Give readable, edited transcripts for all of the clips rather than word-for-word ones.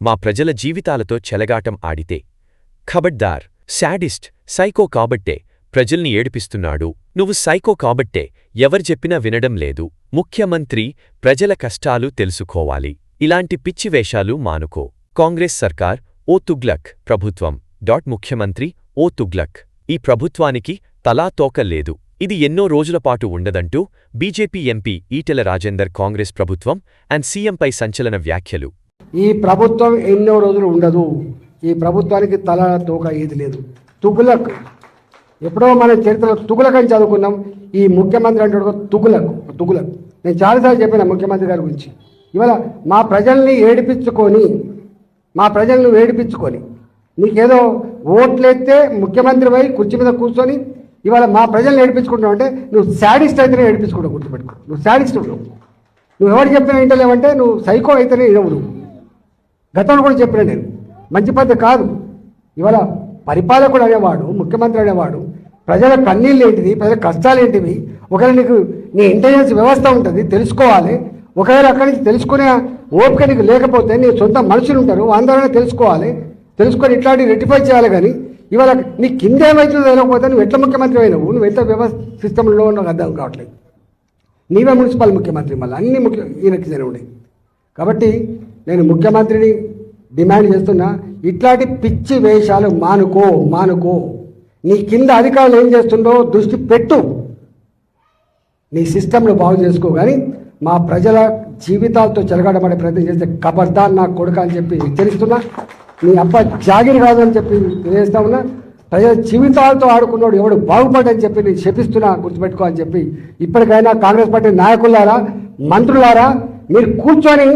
మా ప్రజల జీవితాలతో చెలగాటం ఆడితే ఖబడ్దార్. శాడిస్ట్, సైకో కాబట్టే ప్రజల్ని ఏడిపిస్తున్నాడు. నువ్వు సైకో కాబట్టే ఎవరు చెప్పినా వినడం లేదు. ముఖ్యమంత్రి ప్రజల కష్టాలు తెలుసుకోవాలి. ఇలాంటి పిచ్చి వేషాలు మానుకో. కాంగ్రెస్ సర్కార్ ఓ తుగ్లక్ ప్రభుత్వం. ముఖ్యమంత్రి ఓ తుగ్లక్. ఈ ప్రభుత్వానికి తలా తోక లేదు. ఇది ఎన్నో రోజులపాటు ఉండదంటూ బీజేపీ ఎంపీ ఈటెల రాజేందర్ కాంగ్రెస్ ప్రభుత్వం అండ్ సీఎంపై సంచలన వ్యాఖ్యలు. ఈ ప్రభుత్వం ఎన్నో రోజులు ఉండదు. ఈ ప్రభుత్వానికి తల తోక ఏది లేదు. తుగులక్. ఎప్పుడో మన చరిత్రలో తుగులక్ అని చదువుకున్నాం. ఈ ముఖ్యమంత్రి అంటే తుగులక్. నేను చాలాసార్లు చెప్పిన ముఖ్యమంత్రి గారి గురించి. ఇవాళ మా ప్రజల్ని ఏడిపించుకొని నీకేదో ఓట్లెత్తే ముఖ్యమంత్రి పోయి కుర్చీ మీద కూర్చొని ఇవాళ మా ప్రజల్ని ఏడిపించుకుంటున్నావు అంటే నువ్వు శాడిస్ట్ అయితేనే ఏడిపించుకుంటావు. గుర్తుపెట్టుకో, నువ్వు శాడిస్ట్. నువ్వు ఎవరు చెప్పినా వింటలేవంటే నువ్వు సైకో అయితేనే ఇవ్వవు. గతంలో కూడా చెప్పినా నేను మంచి పద్ధతి కాదు. ఇవాళ పరిపాలకుడు అనేవాడు, ముఖ్యమంత్రి అనేవాడు ప్రజల కన్నీళ్ళు ఏంటిది, ప్రజల కష్టాలు ఏంటివి, ఒకవేళ నీ ఇంటెలిజెన్స్ వ్యవస్థ ఉంటుంది, తెలుసుకోవాలి. ఒకవేళ అక్కడి నుంచి తెలుసుకునే ఓపిక నీకు లేకపోతే నీ సొంత మనుషులు ఉంటారు, అందరూ తెలుసుకొని ఇట్లాంటివి రెక్టిఫై చేయాలి. కానీ ఇవాళ నీ కింద ఏమవుతుందో తెలియకపోతే నువ్వు ఎట్లా ముఖ్యమంత్రి అయినావు, నువ్వు ఎంత వ్యవస్థ సిస్టంలో నాకు అర్థం కావట్లేదు. నీవే మున్సిపల్ ముఖ్యమంత్రి, మళ్ళీ అన్ని ఈయనకి జరిగినాయి. కాబట్టి నేను ముఖ్యమంత్రిని డిమాండ్ చేస్తున్నా, ఇట్లాంటి పిచ్చి వేషాలు మానుకో. నీ కింద అధికారులు ఏం చేస్తుందో దృష్టి పెట్టు. నీ సిస్టమ్ను బాగు చేసుకో. కానీ మా ప్రజల జీవితాలతో చెలగాటపడే ప్రయత్నం చేస్తే ఖబర్దార్ నా కొడుక అని చెప్పి హెచ్చరిస్తున్నా. నీ అబ్బ జాగిరి కాదు అని చెప్పి తెలియజేస్తా ఉన్నా. ప్రజల జీవితాలతో ఆడుకున్నాడు ఎవడు బాగుపడని చెప్పి నేను శపిస్తున్నా, గుర్తుపెట్టుకో అని చెప్పి. ఇప్పటికైనా కాంగ్రెస్ పార్టీ నాయకులారా, మంత్రులారా, మీరు కూర్చొని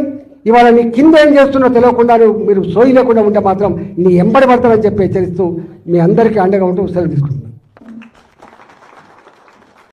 ఇవాళ నీ కింద ఏం చేస్తున్నో తెలియకుండా మీరు సోయి లేకుండా ఉంటే మాత్రం నీ ఎంబడి పడతారని చెప్పి హెచ్చరిస్తూ మీ అందరికీ అండగా ఉంటూ సెలవు తీసుకుంటున్నాను.